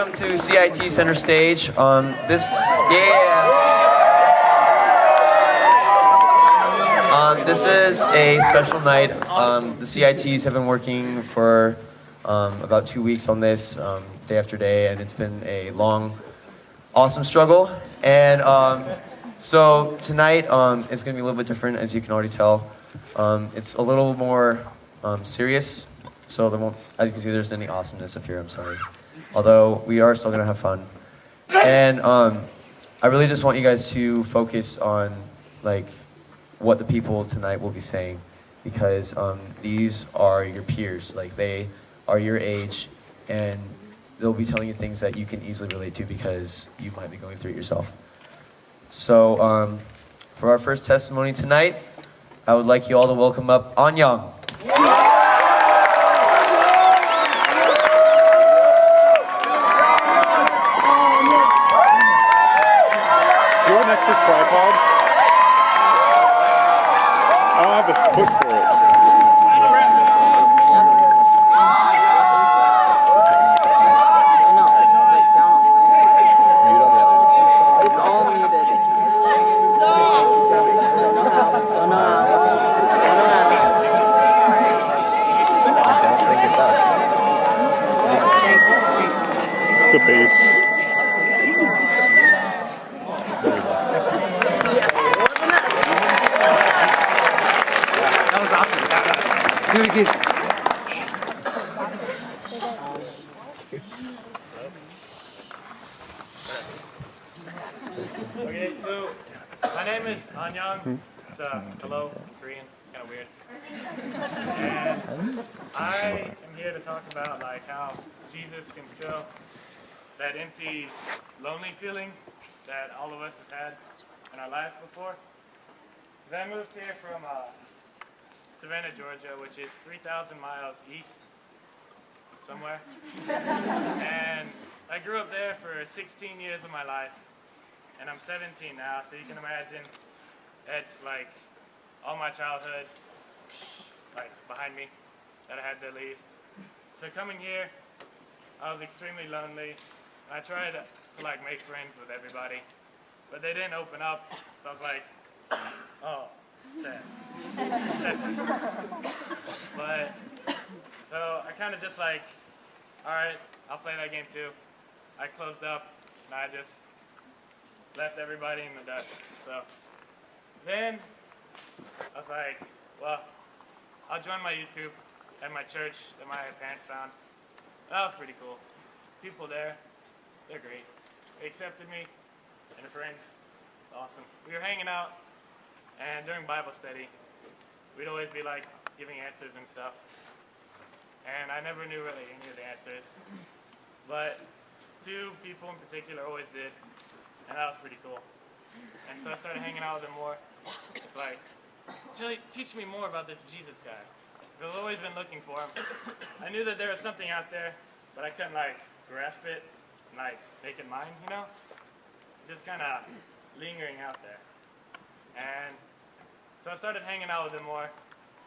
welcome to CIT Centerstage. This is a special night. The CITs have been working for about 2 weeks on this, day after day, and it's been a long, awesome struggle. And so tonight it's going to be a little bit different, as you can already tell. It's a little more serious, so there won't, as you can see, there's any awesomeness up here. I'm sorry. Although we are still going to have fun. And I really just want you guys to focus on what the people tonight will be saying, because these are your peers. They are your age, and they'll be telling you things that you can easily relate to because you might be going through it yourself. So for our first testimony tonight, I would like you all to welcome up Anyang. Tripod. I don't have a foot for it. It's all muted. I don't think it does. It's the bass. Do it again. Okay, so my name is Anyang. It's hello, Korean. It's kind of weird. And I am here to talk about how Jesus can fill that empty, lonely feeling that all of us has had in our life before. Because I moved here from Savannah, Georgia, which is 3,000 miles east somewhere. And I grew up there for 16 years of my life, and I'm 17 now, so you can imagine it's all my childhood behind me that I had to leave. So coming here, I was extremely lonely. I tried to make friends with everybody, but they didn't open up, so I was like, oh. Sad. But so I kind of just alright, I'll play that game too. I closed up and I just left everybody in the dust. So then I was like, well, I'll join my youth group at my church that my parents found. That was pretty cool. People there, they're great. They accepted me and their friends. Awesome. We were hanging out. And during Bible study, we'd always be giving answers and stuff. And I never knew really any of the answers. But two people in particular always did. And that was pretty cool. And so I started hanging out with them more. It's teach me more about this Jesus guy. Because I've always been looking for him. I knew that there was something out there, but I couldn't grasp it and make it mine, you know? Just kind of lingering out there. And so I started hanging out with them more,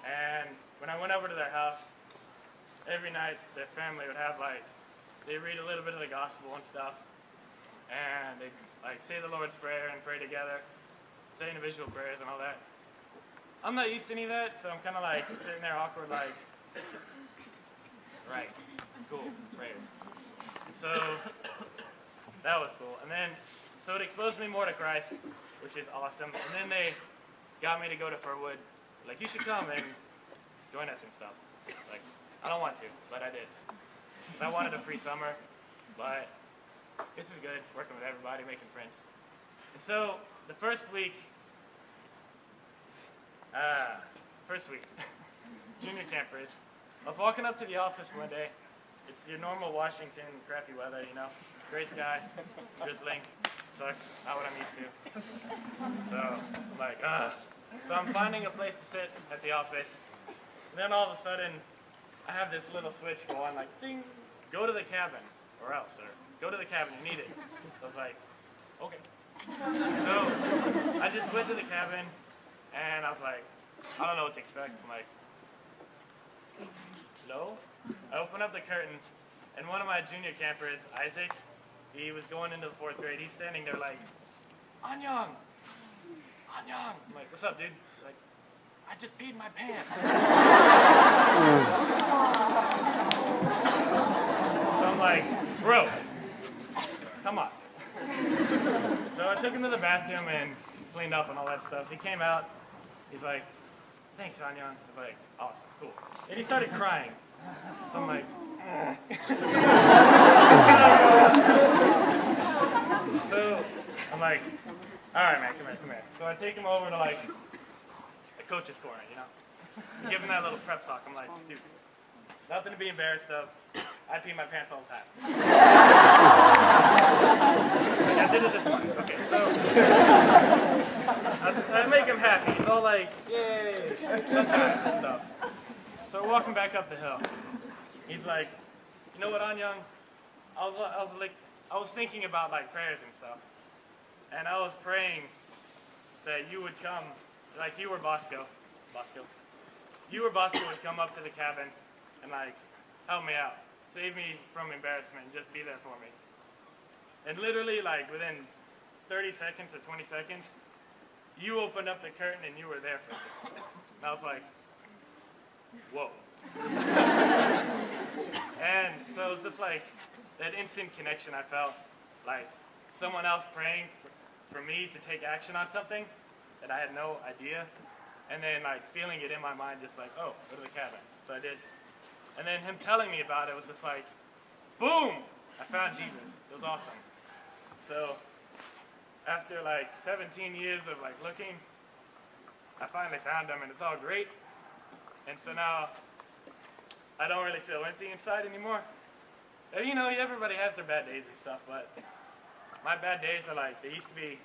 and when I went over to their house, every night their family would have they read a little bit of the gospel and stuff, and they'd say the Lord's Prayer and pray together, say individual prayers and all that. I'm not used to any of that, so I'm kind of sitting there awkward right, cool, prayers. And so that was cool. And then, so it exposed me more to Christ, which is awesome. And then they got me to go to Furwood. You should come and join us and stuff. I don't want to, but I did. I wanted a free summer, but this is good, working with everybody, making friends. And so, the first week, junior campers, I was walking up to the office one day. It's your normal Washington, crappy weather, you know, gray sky, drizzling. Sucks, not what I'm used to. So I'm So I'm finding a place to sit at the office. And then all of a sudden, I have this little switch go on, ding, go to the cabin, or else, sir. Go to the cabin, you need it. So I was like, okay. So I just went to the cabin, and I was like, I don't know what to expect. I'm like, hello? I open up the curtains, and one of my junior campers, Isaac, he was going into the 4th grade. He's standing there like, Anyang! Anyang! I'm like, what's up, dude? He's like, I just peed my pants. So I'm like, bro, come on. So I took him to the bathroom and cleaned up and all that stuff. He came out. He's like, thanks, Anyang. I was like, awesome, cool. And he started crying. So I'm like, so I'm like, all right, man, come here. So I take him over to like the coach's corner, you know? Give him that little prep talk. I'm like, dude, nothing to be embarrassed of. I pee my pants all the time. Like, I did it this morning. Okay, so I make him happy. He's all like, yay, sunshine and stuff. So we're walking back up the hill. He's like, you know what, Anyang? I was thinking about like prayers and stuff, and I was praying that you would come, like you were Bosco, you or Bosco would come up to the cabin and like help me out, save me from embarrassment, and just be there for me. And literally like within 30 seconds or 20 seconds, you opened up the curtain and you were there for me. And I was like, whoa. And so it was just like that instant connection I felt, like someone else praying for me to take action on something that I had no idea, and then like feeling it in my mind, just like, oh, go to the cabin. So I did. And then him telling me about it was just like, boom, I found Jesus. It was awesome. So after like 17 years of like looking, I finally found him, and it's all great. And so now I don't really feel empty inside anymore. And, you know, everybody has their bad days and stuff, but my bad days are like, they used to be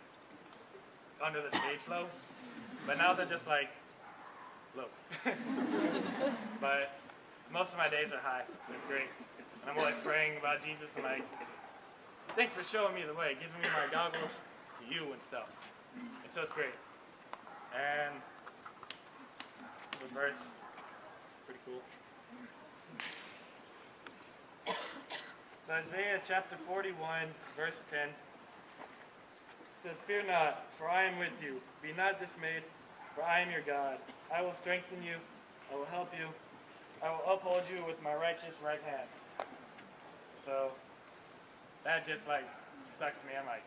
under the stage low, but now they're just like low. But most of my days are high. It's great. And I'm always praying about Jesus and like, thanks for showing me the way, giving me my goggles to you and stuff. And so it's great. And the verse, pretty cool. So Isaiah chapter 41, verse 10 says, fear not, for I am with you. Be not dismayed, for I am your God. I will strengthen you. I will help you. I will uphold you with my righteous right hand. So that just like stuck to me. I'm like,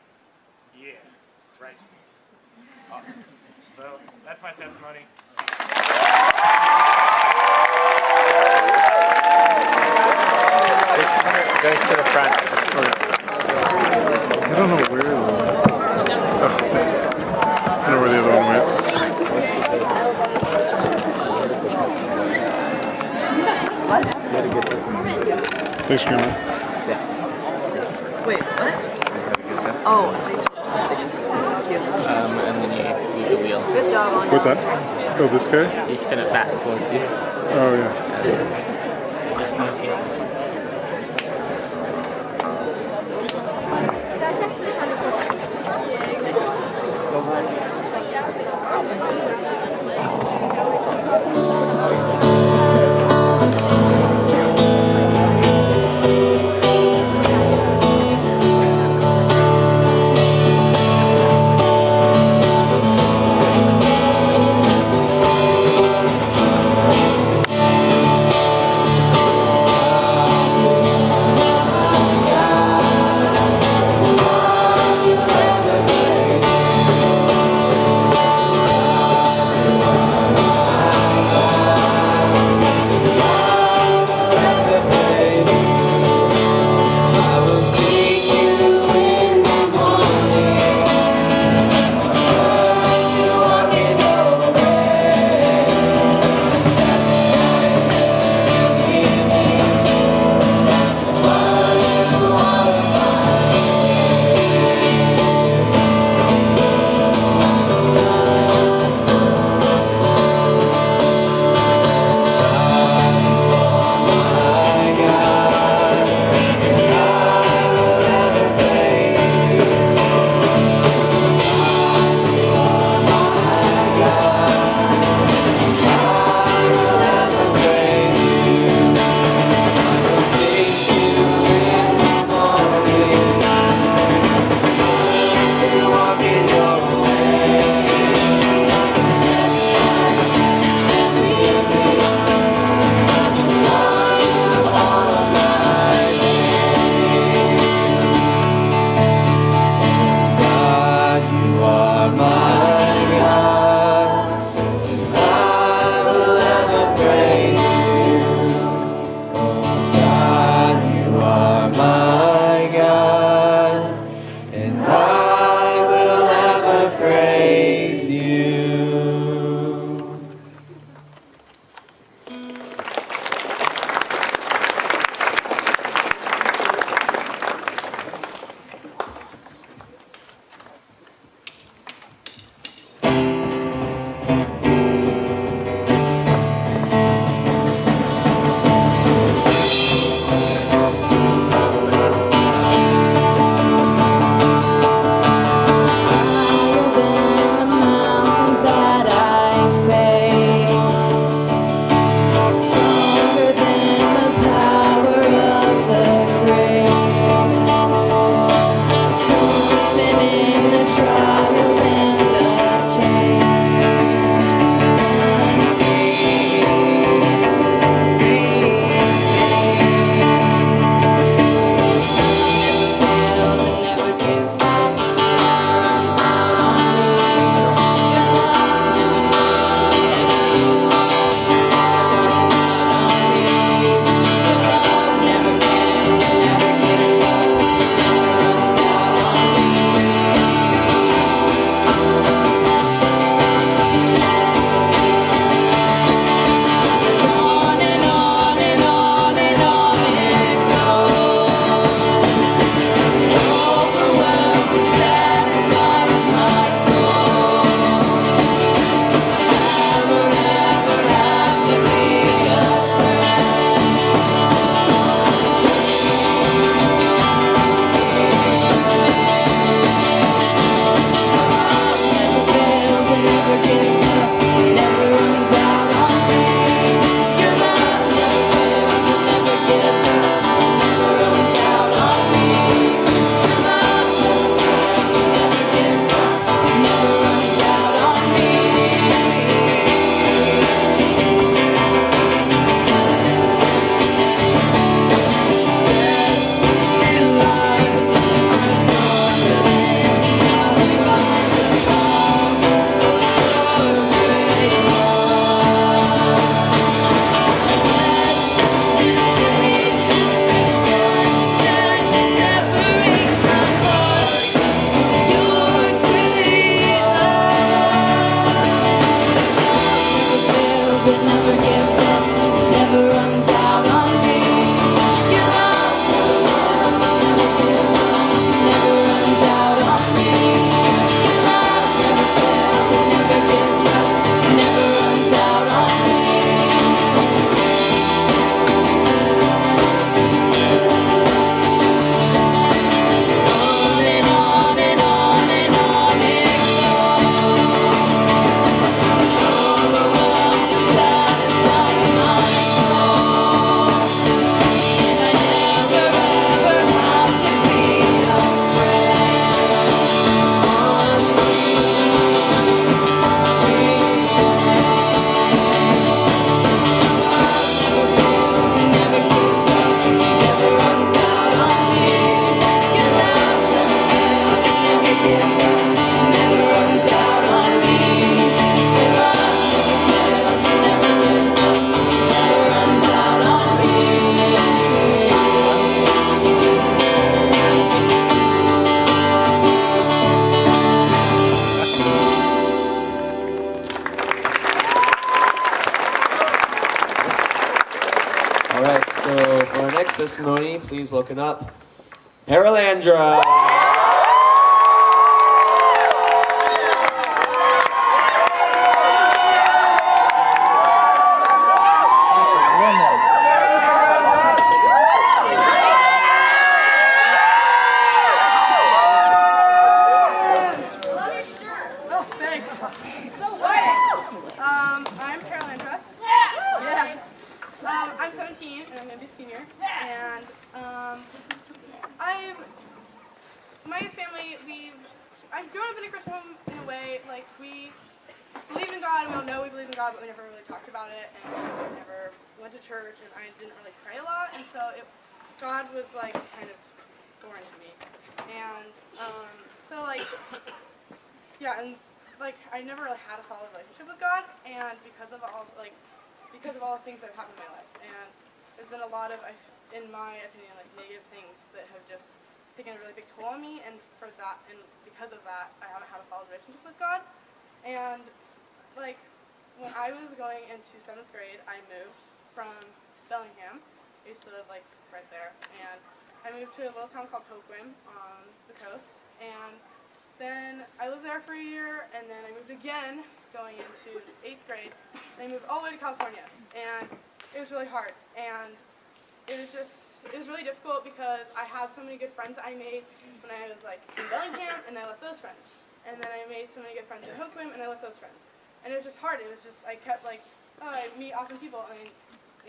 yeah, righteousness. Awesome. So that's my testimony. Goes to the front. I don't know where. Oh, thanks. I don't know where the other one went. Thanks, Grandma. Wait, what? Oh, And then you use the wheel. good job on What's that? Oh, this guy? You spin it back towards you. Oh, yeah. Just funky. you. All right, so for our next testimony, please welcome up Haralandra. I'm Carolandra. Yeah. I'm 17 and I'm gonna be a senior. And my family, I've grown up in a Christian home in a way, like we believe in God and we all know we believe in God, but we never really talked about it, and we never went to church, and I didn't really pray a lot, and so God was like kind of foreign to me. And so like, yeah, and like I never really had a solid relationship with God, and because of all the things that have happened in my life, and there's been a lot of, in my opinion, like negative things that have just taken a really big toll on me, and for that, and because of that, I haven't had a solid relationship with God. And And like when I was going into 7th grade, I moved from Bellingham. I used to live like right there, and I moved to a little town called Hoquiam on the coast. And then I lived there for a year, and then I moved again going into 8th grade. And I moved all the way to California, and it was really hard. And it was really difficult because I had so many good friends that I made when I was like in Bellingham, and I left those friends. And then I made so many good friends in Hoquiam, and I left those friends. And it was just hard. It was just, I kept like, oh, I meet awesome people, and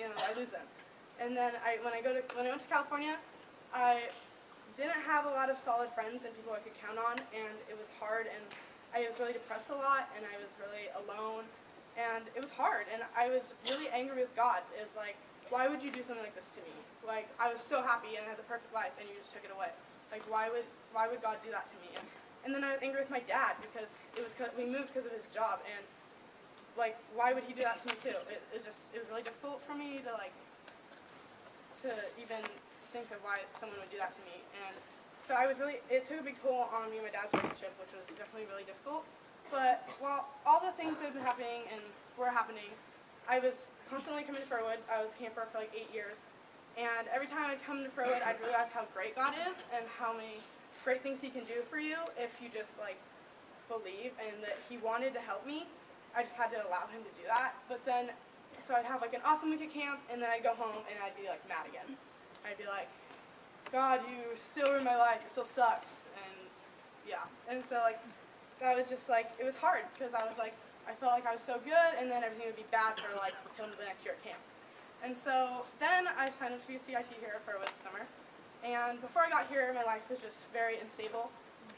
I lose them. And then when I went to California, I didn't have a lot of solid friends and people I could count on, and it was hard, and I was really depressed a lot, and I was really alone, and it was hard, and I was really angry with God. It was like, why would you do something like this to me? Like, I was so happy and I had the perfect life, and you just took it away. Like, why would God do that to me? And then I was angry with my dad because we moved because of his job, and like, why would he do that to me too? It was really difficult for me to even think of why someone would do that to me. And so it took a big toll on me and my dad's relationship, which was definitely really difficult. But while all the things that have been happening and were happening, I was constantly coming to Furwood. I was a camper for like 8 years. And every time I'd come to Furwood, I'd realize how great God is and how many great things he can do for you if you just like believe, and that he wanted to help me. I just had to allow him to do that. But then, so I'd have like an awesome week at camp, and then I'd go home and I'd be like mad again. I'd be like, God, you still ruined my life, it still sucks, and yeah. And so like, that was just like, it was hard, because I was like, I felt like I was so good, and then everything would be bad for like, until the next year at camp. And so then I signed up to be a CIT here for the summer, and before I got here, my life was just very unstable,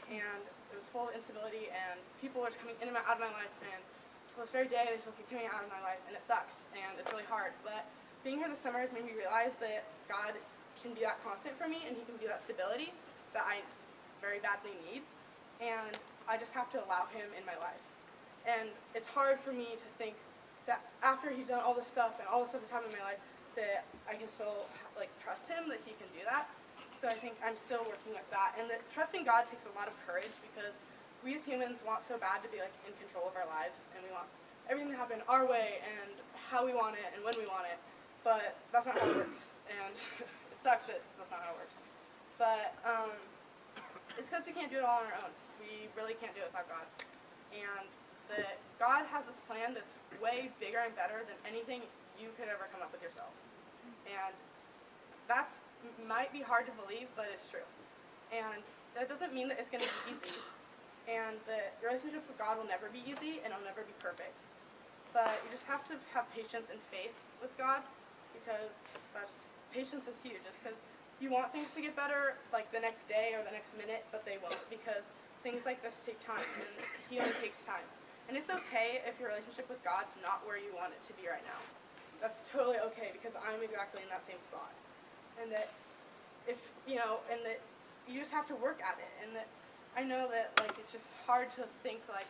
and it was full of instability, and people were just coming in and out of my life, and to this very day, they still keep coming out of my life, and it sucks, and it's really hard. But being here this summer has made me realize that God can be that constant for me, and he can be that stability that I very badly need, and I just have to allow him in my life. And it's hard for me to think that after he's done all this stuff and all this stuff that's happened in my life, that I can still like trust him, that he can do that. So I think I'm still working with that, and that trusting God takes a lot of courage, because we as humans want so bad to be like in control of our lives, and we want everything to happen our way and how we want it and when we want it, but that's not how it works, and it sucks that that's not how it works. But it's because we can't do it all on our own. We really can't do it without God. And that God has this plan that's way bigger and better than anything you could ever come up with yourself. And that's might be hard to believe, but it's true. And that doesn't mean that it's going to be easy. And that your relationship with God will never be easy, and it'll never be perfect. But you just have to have patience and faith with God, because patience is huge. It's because you want things to get better like the next day or the next minute, but they won't, because things like this take time, and healing takes time. And it's okay if your relationship with God's not where you want it to be right now. That's totally okay, because I'm exactly in that same spot. And that and that you just have to work at it, and that I know that like it's just hard to think like,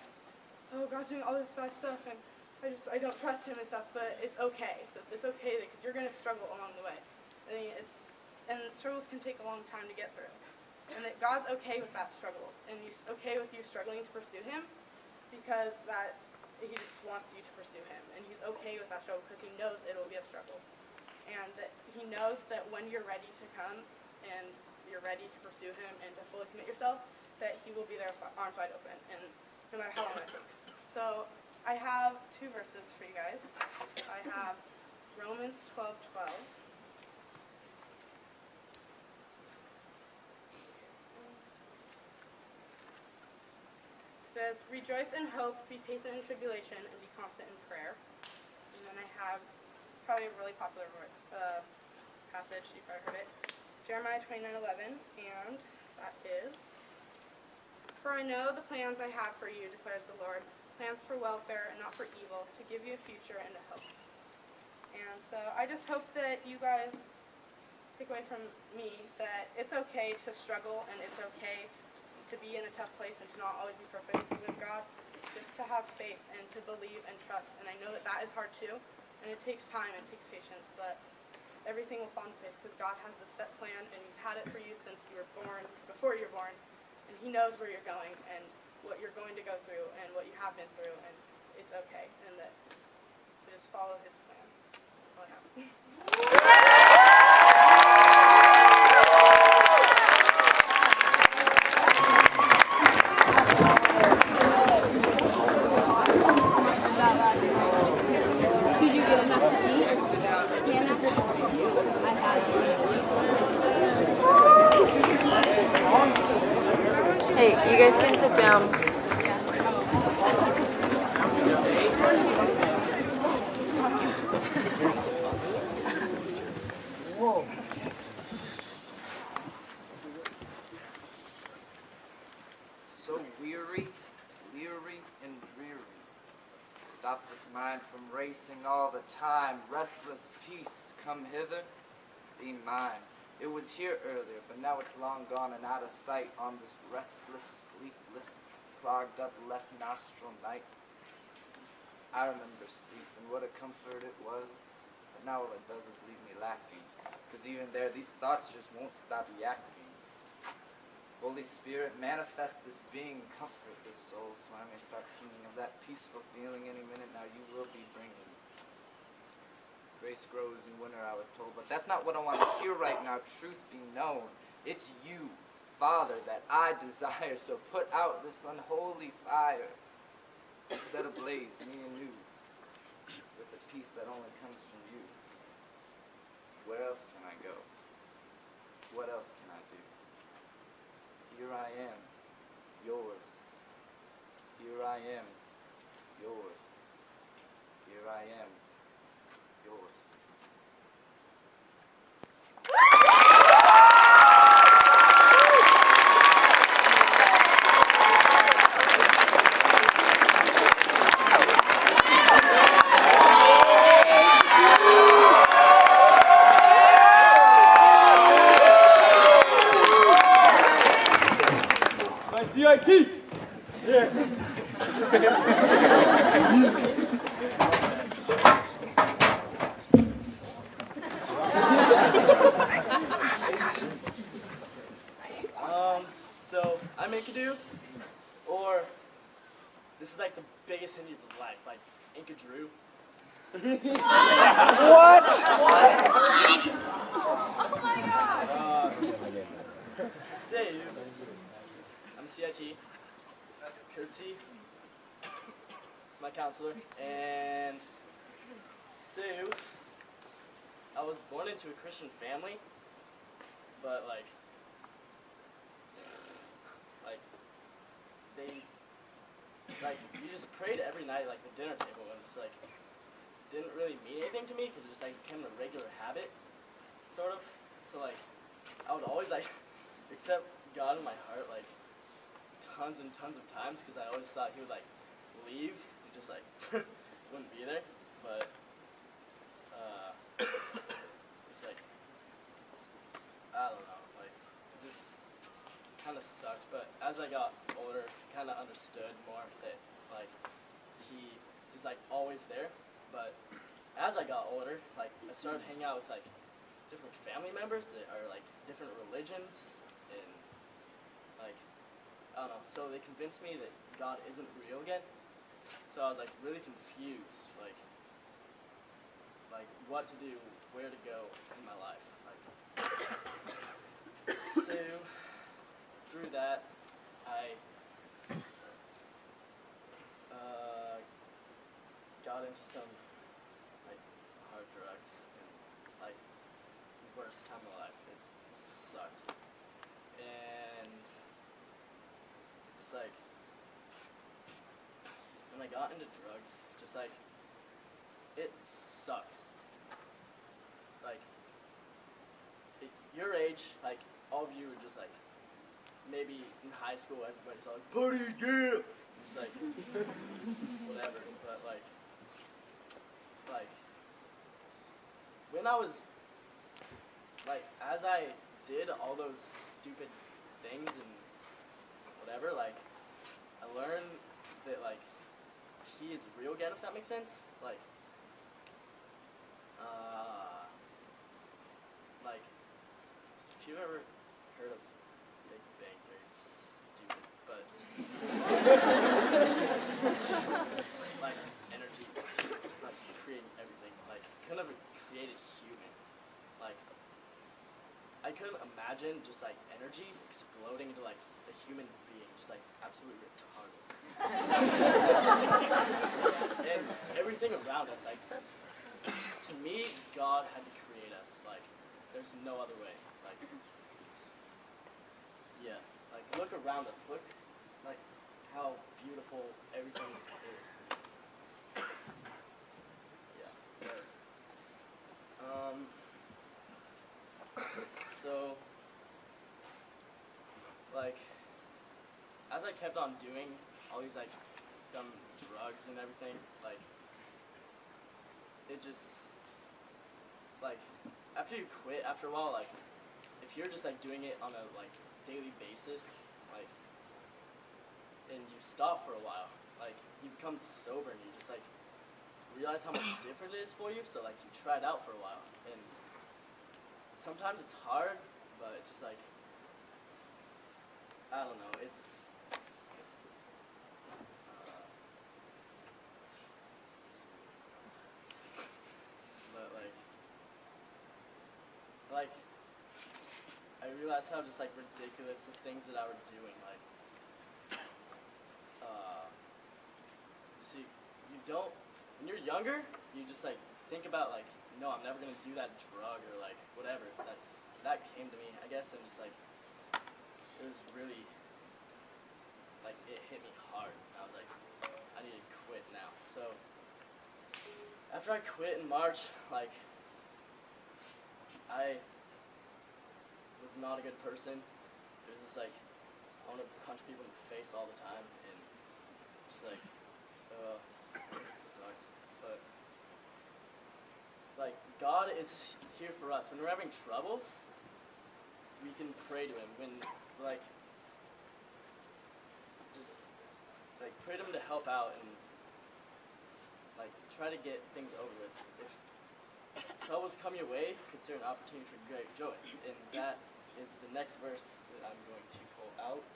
oh, God's doing all this bad stuff, and I don't trust him and stuff, but it's okay. It's okay, because you're going to struggle along the way. And struggles can take a long time to get through. And that God's okay with that struggle, and he's okay with you struggling to pursue him, because that he just wants you to pursue him, and he's okay with that struggle because he knows it will be a struggle, and that he knows that when you're ready to come and you're ready to pursue him and to fully commit yourself, that he will be there with arms wide open, and no matter how long it takes. So I have 2 verses for you guys. I have Romans 12:12. It says, rejoice in hope, be patient in tribulation, and be constant in prayer. And then I have probably a really popular passage, you've probably heard it, Jeremiah 29:11, and that is, for I know the plans I have for you, declares the Lord, plans for welfare and not for evil, to give you a future and a hope. And so I just hope that you guys take away from me that it's okay to struggle, and it's okay to be in a tough place and to not always be perfect with God, just to have faith and to believe and trust. And I know that that is hard too, and it takes time and it takes patience, but everything will fall into place because God has a set plan, and he's had it for you since you were born, before you were born, and he knows where you're going, and what you're going to go through and what you have been through, and it's okay, and that to just follow his plan. That's all I have. Did you get enough to eat? Hannah? I had. Hey, you guys can sit down. So weary, and dreary. Stop this mind from racing all the time. Restless peace, come hither, be mine. It was here earlier, but now it's long gone and out of sight on this restless, sleepless, clogged up left nostril night. I remember sleep and what a comfort it was, but now all it does is leave me lacking. 'Cause even there, these thoughts just won't stop yakking. Holy Spirit, manifest this being, comfort this soul, so I may start singing of that peaceful feeling any minute now you will be bringing. Grace grows in winter, I was told, but that's not what I want to hear right now, truth be known. It's you, Father, that I desire, so put out this unholy fire. Set ablaze, me and you, with the peace that only comes from you. Where else can I go? What else can I do? Here I am, yours. Here I am, yours. Here I am, yours. CIT! So I'm Inkadoo, or this is like the biggest hint of your life, like Inkadrew. Say, I'm CIT. Curtsy is my counselor, and Sue, I was born into a Christian family, but like you just prayed every night, like the dinner table, and it's like didn't really mean anything to me because it just like became a regular habit, sort of. So like I would always like accept God in my heart like tons and tons of times because I always thought he would like leave and just like wouldn't be there, but just like I don't know, like it just kind of sucked. But as I got older, kind of understood more that like he is like always there. But as I got older, like I started hanging out with like different family members that are like different religions, and like I don't know, so they convinced me that God isn't real again. So I was like really confused, like what to do, where to go in my life. So through that, I got into some like hard drugs and like worst time of my life. It sucked, and just like when I got into drugs, just like it sucks. Like at your age, like all of you are just like maybe in high school everybody's all like party yeah, just like whatever. But like when I was like as I did all those stupid things and whatever, like I learned that like he is real again, if that makes sense. Like if you've ever heard of Big Bang Theory, it's stupid, but like energy, like creating everything. Like couldn't have created human. Like I couldn't imagine just like energy exploding into like a human being, just like absolutely retarded. And everything around us, like to me, God had to create us. Like there's no other way. Like yeah, like look around us. Look like how beautiful everything is. Yeah. So, like, as I kept on doing all these, like, dumb drugs and everything, like, it just, like, after you quit, after a while, like, if you're just, like, doing it on a, like, daily basis, like, and you stop for a while, like, you become sober and you just, like, realize how much different it is for you, so, like, you try it out for a while, and sometimes it's hard, but it's just like, I don't know, it's but like, I realized how just like ridiculous the things that I was doing, like, see, you don't, when you're younger, you just like think about like, no, I'm never gonna do that drug or like whatever. That came to me, I guess, and just like it was really like it hit me hard. I was like, I need to quit now. So after I quit in March, like I was not a good person. It was just like I want to punch people in the face all the time, and just like it sucked, but. Like, God is here for us. When we're having troubles, we can pray to Him. When, like, just, like, pray to Him to help out and, like, try to get things over with. If troubles come your way, consider an opportunity for great joy. And that is the next verse that I'm going to pull out.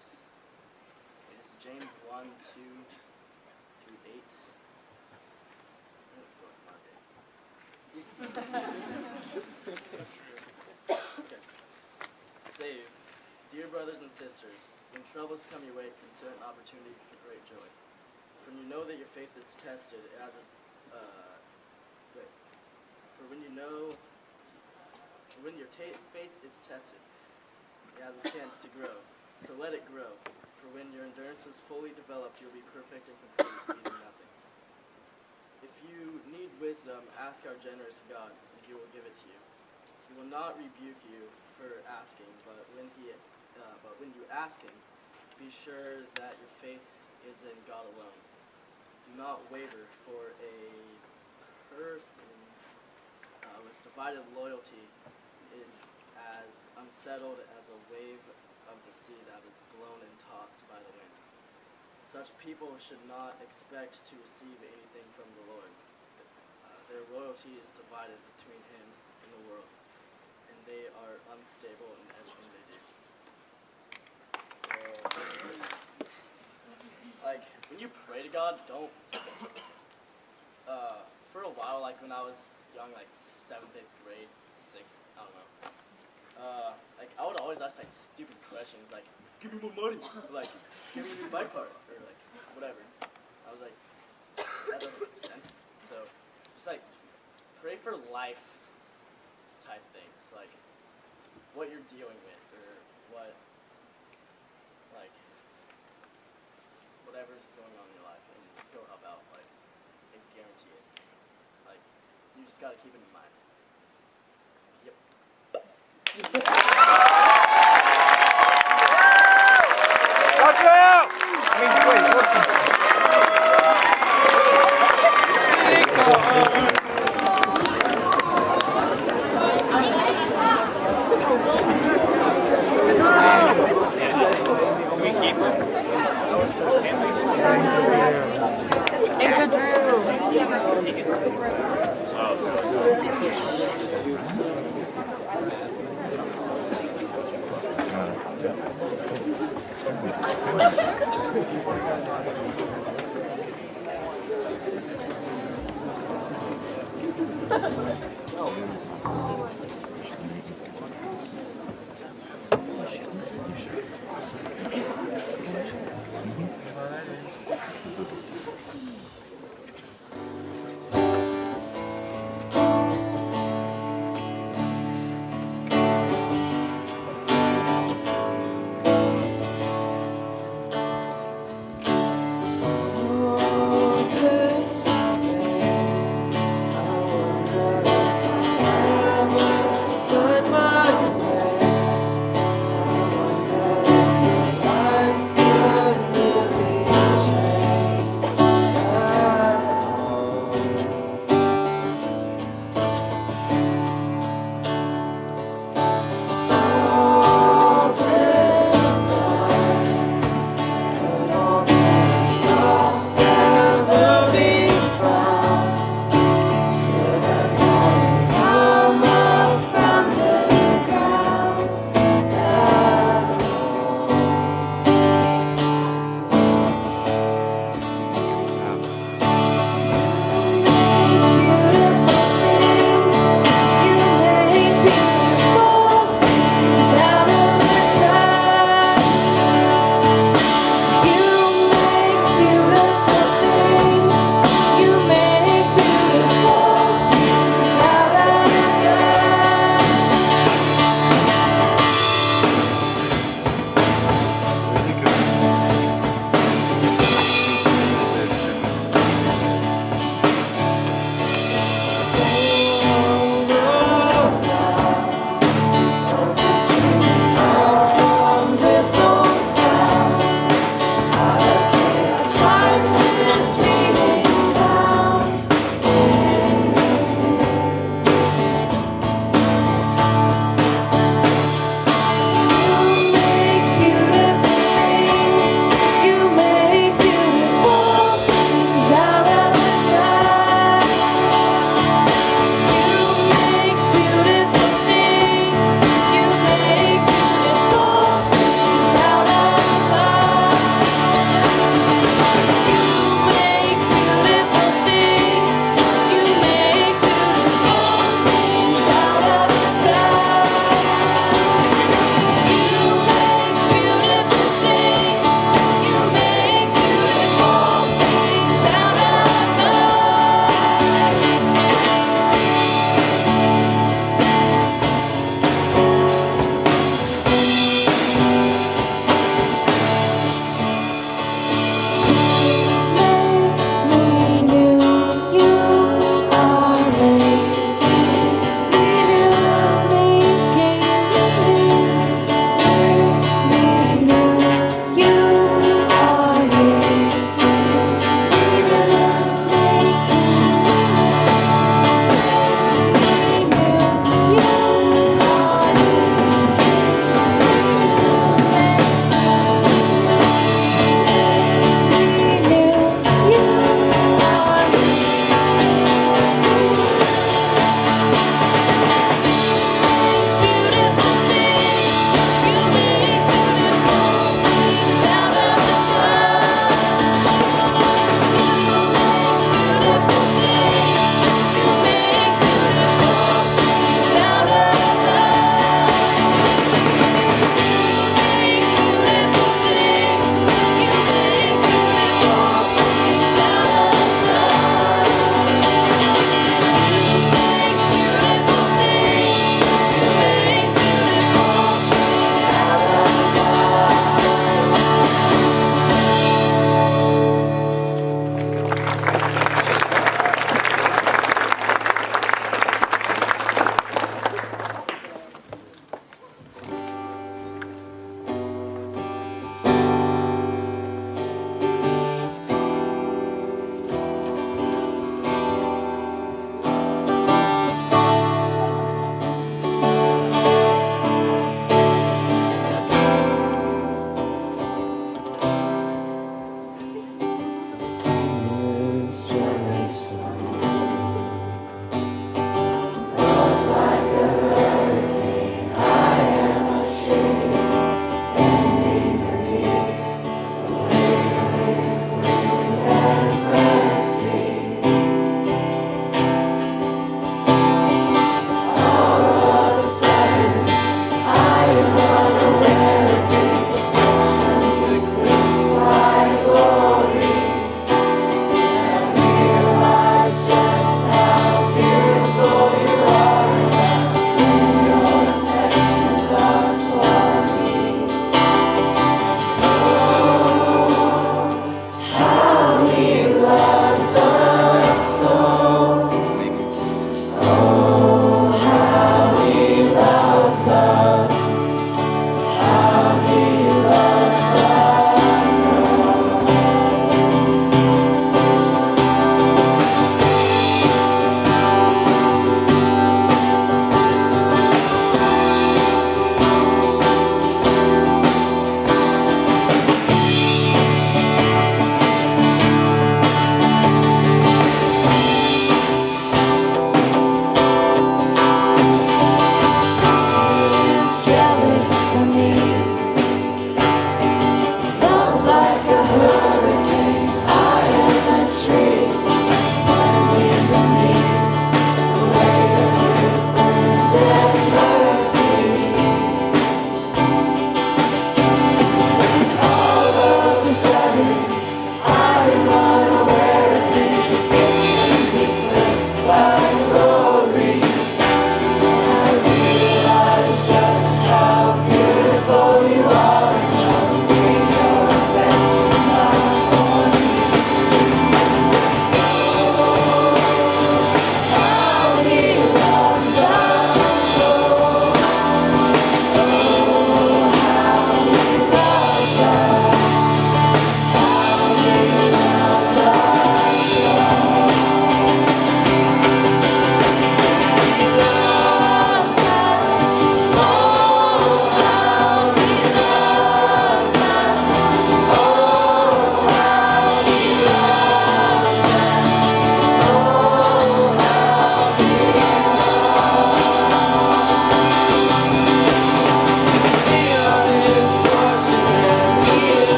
It is James 1, 2 through 8. Okay. Say, dear brothers and sisters, when troubles come your way, consider an opportunity for great joy. For you know that your faith is tested as a when your faith is tested, it has a chance to grow. So let it grow. For when your endurance is fully developed, you'll be perfect and complete, needing nothing. If you need wisdom, ask our generous God, and He will give it to you. He will not rebuke you for asking, but when you ask Him, be sure that your faith is in God alone. Do not waver, for a person with divided loyalty is as unsettled as a wave of the sea that is blown and tossed by the wind. Such people should not expect to receive anything from the Lord. Their loyalty is divided between Him and the world, and they are unstable in everything they do. So, like, when you pray to God, don't, for a while, like when I was young, like 7th, 8th grade, 6th, I don't know, like, I would always ask, like, stupid questions, like, give me more money, like, give me a new bike part, or, like, whatever. I was like, that doesn't make sense. So, just, like, pray for life type things, like, what you're dealing with, or what, like, whatever's going on in your life, and go help out, like, I guarantee it. Like, you just gotta keep it in mind. Yep. Watch out! I mean, wait, what's Oh, this day I wonder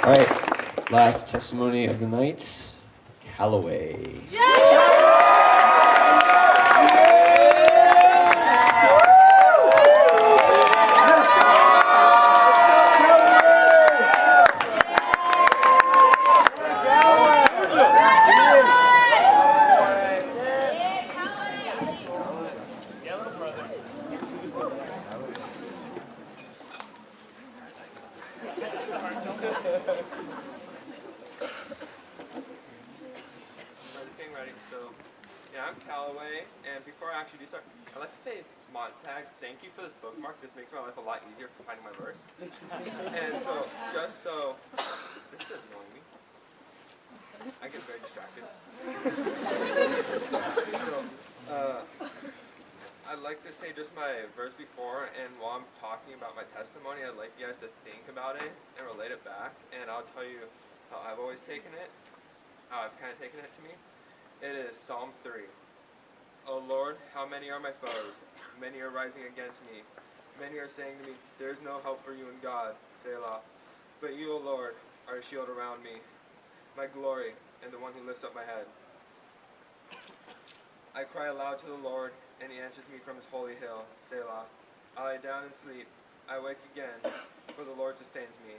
All right, last testimony of the night, Callaway. I'm just getting ready. So, yeah, I'm Callaway, and before I actually do start, I'd like to say, Montag, thank you for this bookmark. This makes my life a lot easier for finding my verse. And so, this is annoying me. I get very distracted. I'd like to say just my verse before, and while I'm talking about my testimony, I'd like you guys to think about it and relate it back, and I'll tell you how I've always taken it, how I've kind of taken it to me. It is Psalm 3. O Lord, how many are my foes? Many are rising against me. Many are saying to me, there is no help for you in God, Selah. But you, O Lord, are a shield around me, my glory, and the one who lifts up my head. I cry aloud to the Lord, and he answers me from his holy hill, Selah. I lie down and sleep. I wake again, for the Lord sustains me.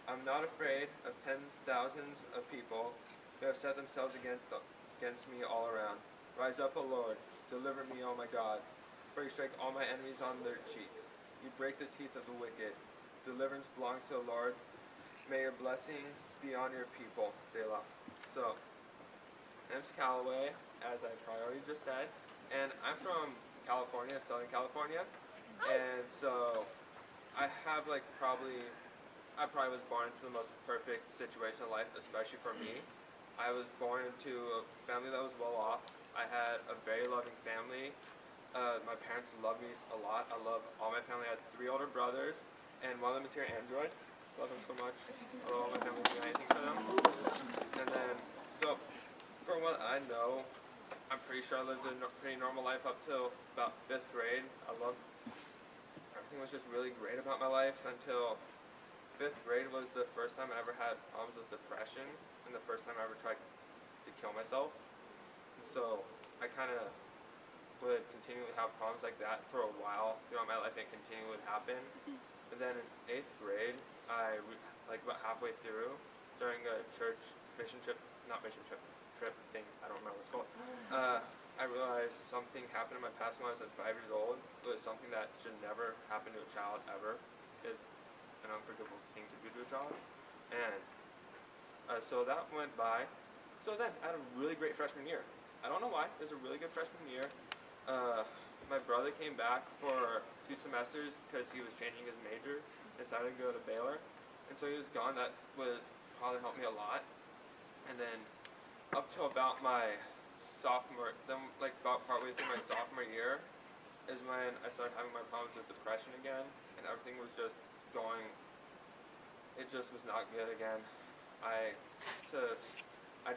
I'm not afraid of 10,000s of people who have set themselves against me all around. Rise up, O Lord, deliver me, O my God, for you strike all my enemies on their cheeks. You break the teeth of the wicked. Deliverance belongs to the Lord. May your blessing be on your people, Selah. So, my name's Callaway, as I probably already just said, and I'm from California, Southern California, and so I have I probably was born into the most perfect situation in life, especially for me. I was born into a family that was well off. I had a very loving family. My parents loved me a lot. I love all my family. I had 3 older brothers, and one of them is here, Android. Love him so much. I love all my family, do anything for them. And then, so, from what I know, I'm pretty sure I lived a pretty normal life up till about 5th grade. Everything was just really great about my life until 5th grade was the first time I ever had problems with depression, and the first time I ever tried to kill myself. And so I kind of would continually have problems like that for a while throughout my life, and continually would happen. And then in 8th grade, about halfway through, during a church trip thing, I don't remember what it's called, I realized something happened in my past when I was 5 years old. It was something that should never happen to a child ever. It's an unforgivable thing to do to a child. And so that went by. So then I had a really great freshman year. I don't know why. It was a really good freshman year. My brother came back for 2 semesters because he was changing his major, decided to go to Baylor. And so he was gone. That was probably helped me a lot. And then up till about my sophomore, about partway through my sophomore year, is when I started having my problems with depression again, and everything was just going, it just was not good again. I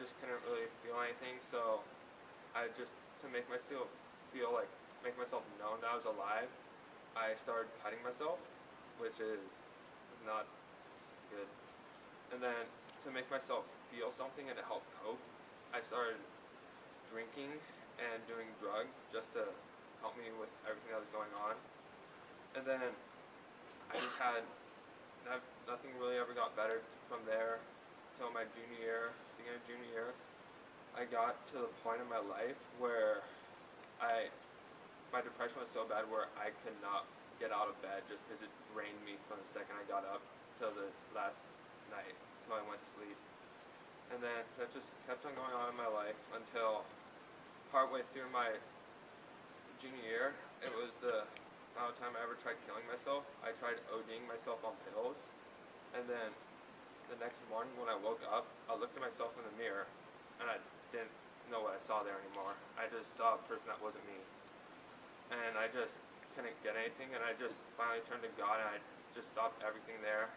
just couldn't really feel anything, so to make myself know that I was alive, I started cutting myself, which is not good. And then to make myself feel something and to help cope, I started drinking and doing drugs just to help me with everything that was going on. And then nothing really ever got better from there till my beginning of junior year. I got to the point in my life where my depression was so bad where I could not get out of bed just because it drained me from the second I got up till the last night, till I went to sleep. And then that just kept on going on in my life until partway through my junior year. It was the final time I ever tried killing myself. I tried ODing myself on pills. And then the next morning when I woke up, I looked at myself in the mirror and I didn't know what I saw there anymore. I just saw a person that wasn't me. And I just couldn't get anything, and I just finally turned to God, and I just stopped everything there.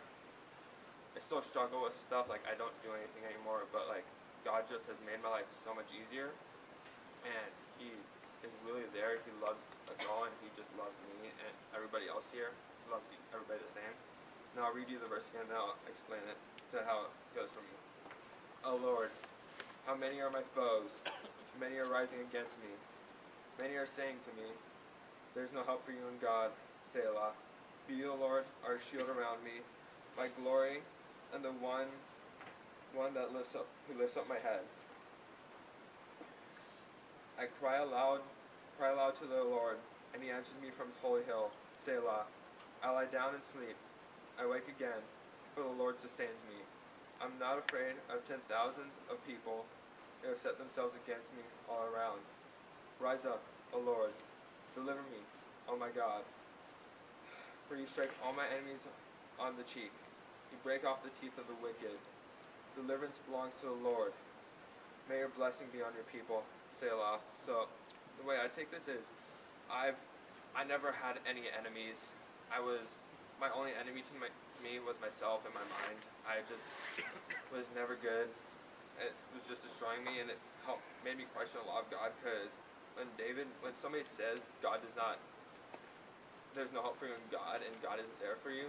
I still struggle with stuff, I don't do anything anymore, but God just has made my life so much easier, and He is really there. He loves us all, and He just loves me and everybody else here. He loves everybody the same. Now I'll read you the verse again, and I'll explain it to how it goes for me. O Lord, how many are my foes? Many are rising against me. Many are saying to me, there's no help for you in God, Selah. Be you, Lord, our shield around me, my glory, and the one that who lifts up my head. I cry aloud to the Lord, and he answers me from his holy hill, Selah. I lie down and sleep. I wake again, for the Lord sustains me. I'm not afraid of 10,000s of people who have set themselves against me all around. Rise up, O Lord, deliver me, O my God. For you strike all my enemies on the cheek. You break off the teeth of the wicked. Deliverance belongs to the Lord. May your blessing be on your people, Selah. So the way I take this is, I never had any enemies. My only enemy to me was myself and my mind. I just was never good. It was just destroying me, and it made me question a lot of God, because when somebody says there's no hope for you in God, and God isn't there for you,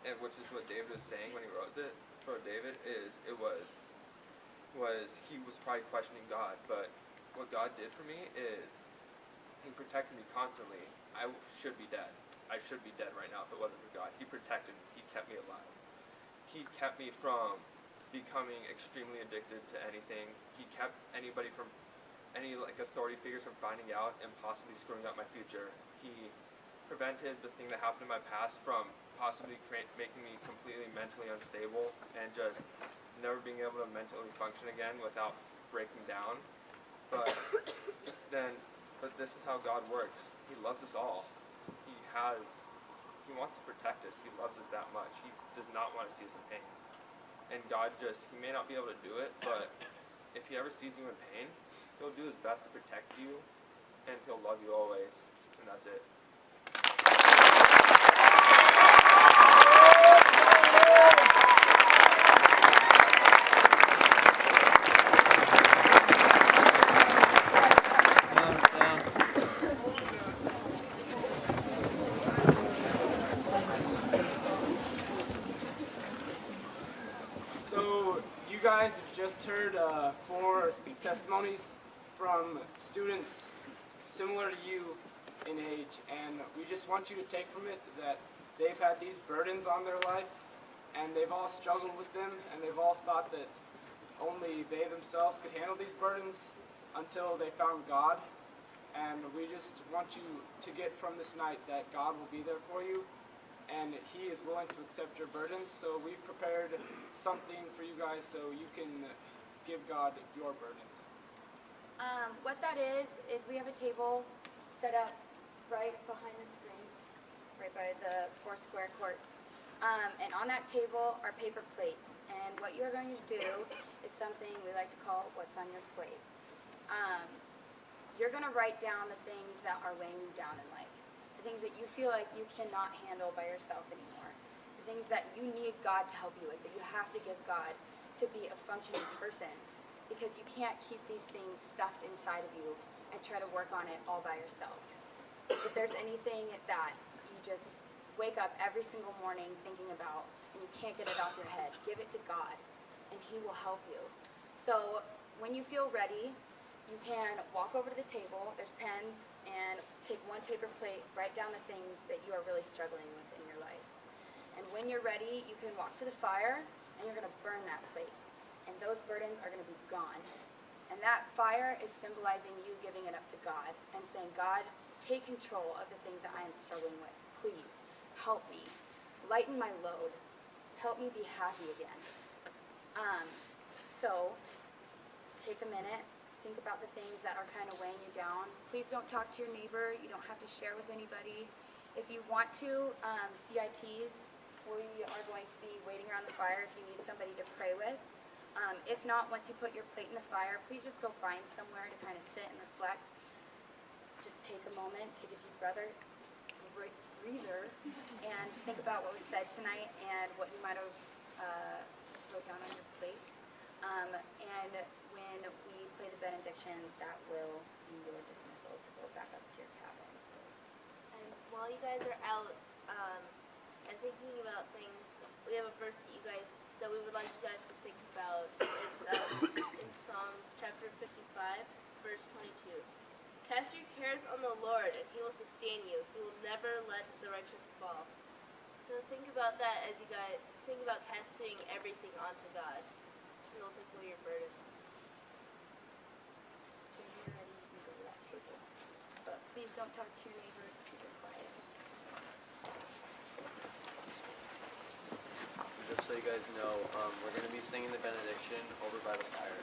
and which is what David was saying when he wrote it for David, he was probably questioning God. But what God did for me is he protected me constantly. I should be dead. I should be dead right now if it wasn't for God. He protected me. He kept me alive. He kept me from becoming extremely addicted to anything. He kept anybody from any authority figures from finding out and possibly screwing up my future. He prevented the thing that happened in my past from possibly making me completely mentally unstable and just never being able to mentally function again without breaking down. But this is how God works. He loves us all. He wants to protect us. He loves us that much. He does not want to see us in pain. And God he may not be able to do it, but if he ever sees you in pain, he'll do his best to protect you, and he'll love you always. And that's it. So you guys have just heard 4 testimonies from students similar to you in age, and we just want you to take from it that they've had these burdens on their life, and they've all struggled with them, and they've all thought that only they themselves could handle these burdens until they found God. And we just want you to get from this night that God will be there for you, and he is willing to accept your burdens. So we've prepared something for you guys so you can give God your burdens. What that is we have a table set up right behind the screen, right by the 4 square courts. And on that table are paper plates. And what you're going to do is something we like to call what's on your plate. You're going to write down the things that are weighing you down in life. The things that you feel like you cannot handle by yourself anymore. The things that you need God to help you with, that you have to give God to be a functioning person. Because you can't keep these things stuffed inside of you and try to work on it all by yourself. If there's anything that you just wake up every single morning thinking about and you can't get it off your head, give it to God and he will help you. So when you feel ready, you can walk over to the table, there's pens, and take 1 paper plate, write down the things that you are really struggling with in your life. And when you're ready, you can walk to the fire and you're going to burn that plate. And those burdens are going to be gone. And that fire is symbolizing you giving it up to God and saying, God, take control of the things that I am struggling with. Please, help me. Lighten my load. Help me be happy again. So, take a minute. Think about the things that are kind of weighing you down. Please don't talk to your neighbor. You don't have to share with anybody. If you want to, CITs, we are going to be waiting around the fire if you need somebody to pray with. If not, once you put your plate in the fire, please just go find somewhere to kind of sit and reflect. Just take a moment, take a deep breather, and think about what was said tonight and what you might have wrote down on your plate. And when we play the benediction, that will be your dismissal to go back up to your cabin. And while you guys are out and thinking about things we have a verse that we would like you guys to think about. It's in Psalms chapter 55, verse 22. Cast your cares on the Lord, and He will sustain you. He will never let the righteous fall. So think about that as you guys think about casting everything onto God. And He'll take away your burdens. So when you're ready, you can go to that table. But please don't talk to your neighbor. Keep it quiet. Just so you guys know, we're going to be singing the benediction over by the fire.